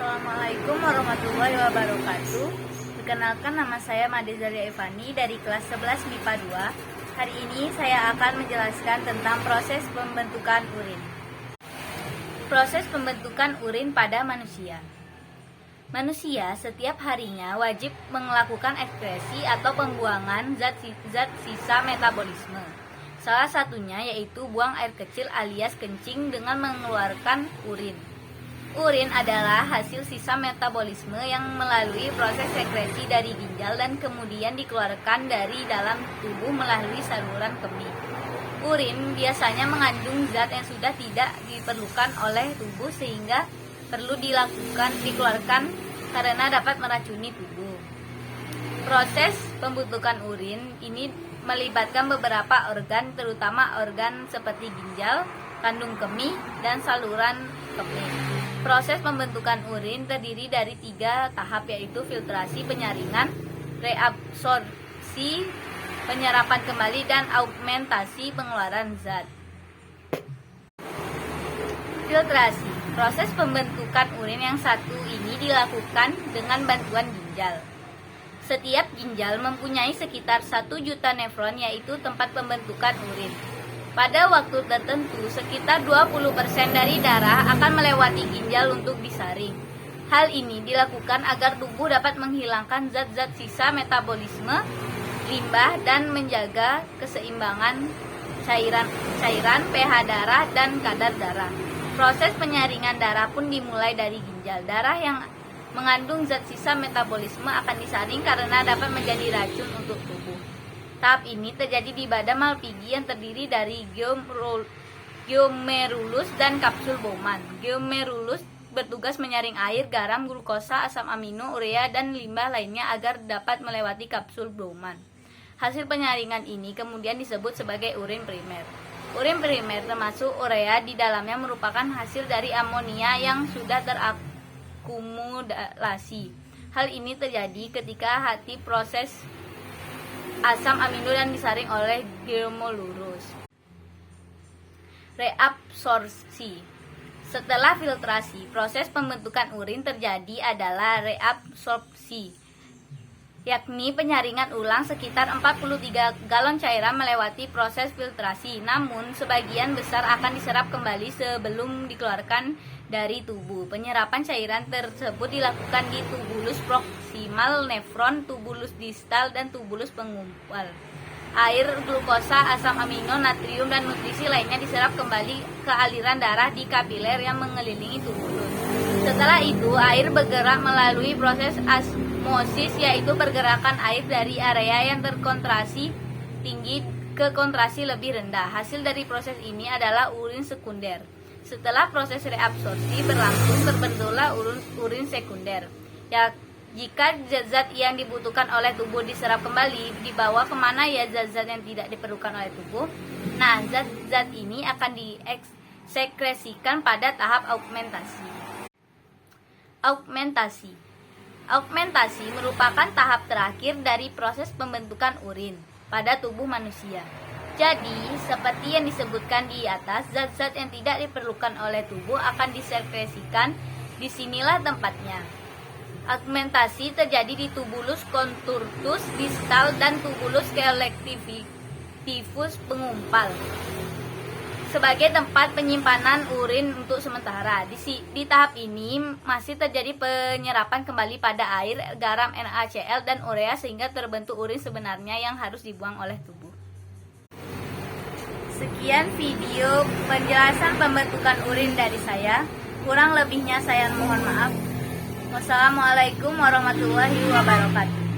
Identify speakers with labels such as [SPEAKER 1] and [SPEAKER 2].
[SPEAKER 1] Assalamualaikum warahmatullahi wabarakatuh. Perkenalkan, nama saya Made Zalia Evani dari kelas 11 MIPA 2. Hari ini saya akan menjelaskan tentang proses pembentukan urin. Proses pembentukan urin pada manusia. Manusia setiap harinya wajib melakukan ekskresi atau pembuangan zat sisa metabolisme. Salah satunya yaitu buang air kecil alias kencing dengan mengeluarkan urin. Urin adalah hasil sisa metabolisme yang melalui proses sekresi dari ginjal dan kemudian dikeluarkan dari dalam tubuh melalui saluran kemih. Urin biasanya mengandung zat yang sudah tidak diperlukan oleh tubuh sehingga perlu dikeluarkan karena dapat meracuni tubuh. Proses pembentukan urin ini melibatkan beberapa organ, terutama organ seperti ginjal, kandung kemih, dan saluran kemih. Proses pembentukan urin terdiri dari 3 tahap, yaitu filtrasi, penyaringan, reabsorpsi, penyerapan kembali, dan augmentasi pengeluaran zat. Filtrasi. Proses pembentukan urin yang satu ini dilakukan dengan bantuan ginjal. Setiap ginjal mempunyai sekitar 1 juta nefron, yaitu tempat pembentukan urin. Pada waktu tertentu, sekitar 20% dari darah akan melewati ginjal untuk disaring. Hal ini dilakukan agar tubuh dapat menghilangkan zat-zat sisa metabolisme, limbah, dan menjaga keseimbangan cairan, pH darah, dan kadar darah. Proses penyaringan darah pun dimulai dari ginjal. Darah yang mengandung zat sisa metabolisme akan disaring karena dapat menjadi racun untuk tubuh. Tahap ini terjadi di badan Malpighi yang terdiri dari glomerulus dan kapsul Bowman. Glomerulus bertugas menyaring air, garam, glukosa, asam amino, urea, dan limbah lainnya agar dapat melewati kapsul Bowman. Hasil penyaringan ini kemudian disebut sebagai urin primer. Urin primer termasuk urea di dalamnya merupakan hasil dari amonia yang sudah terakumulasi. Hal ini terjadi ketika hati proses asam amino dan disaring oleh glomerulus. Reabsorpsi. Setelah filtrasi, proses pembentukan urin terjadi adalah reabsorpsi, yakni penyaringan ulang sekitar 43 galon cairan melewati proses filtrasi. Namun, sebagian besar akan diserap kembali sebelum dikeluarkan dari tubuh. Penyerapan cairan tersebut dilakukan di tubulus proksimal, nefron, tubulus distal, dan tubulus pengumpal. Air, glukosa, asam amino, natrium, dan nutrisi lainnya diserap kembali ke aliran darah di kapiler yang mengelilingi tubulus. Setelah itu, air bergerak melalui proses osmosis, yaitu pergerakan air dari area yang terkontraksi tinggi ke kontraksi lebih rendah. Hasil dari proses ini adalah urin sekunder. Setelah proses reabsorpsi berlangsung, terbentuklah urin sekunder. Jika zat-zat yang dibutuhkan oleh tubuh diserap kembali, dibawa kemana ya zat-zat yang tidak diperlukan oleh tubuh? Nah, zat-zat ini akan disekresikan pada tahap augmentasi. Augmentasi merupakan tahap terakhir dari proses pembentukan urin pada tubuh manusia. Jadi, seperti yang disebutkan di atas, zat-zat yang tidak diperlukan oleh tubuh akan disekresikan. Disinilah tempatnya. Augmentasi terjadi di tubulus contortus distal dan tubulus collectivus pengumpal sebagai tempat penyimpanan urin untuk sementara. Di tahap ini masih terjadi penyerapan kembali pada air, garam, NaCl, dan urea sehingga terbentuk urin sebenarnya yang harus dibuang oleh tubuh. Sekian video penjelasan pembentukan urin dari saya. Kurang lebihnya saya mohon maaf. Wassalamualaikum warahmatullahi wabarakatuh.